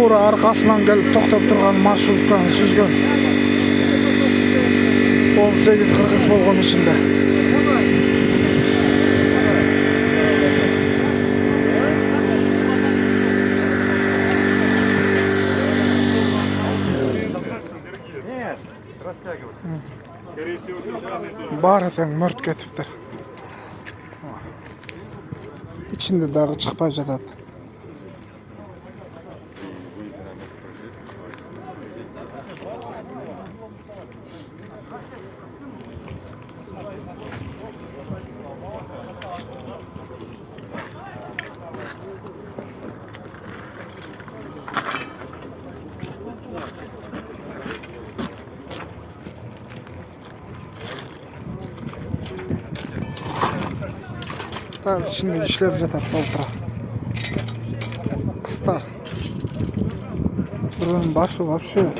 тура аркасынан келип токтоп турган маршрутканы сүзгөн. 18 кыргыз болгон ичинде. Баары тең мөрт кетиптир. İçinde dagы чыкпай жатат. İçinde kişiler жатат толтура. Кыстар. Buranın başı вообще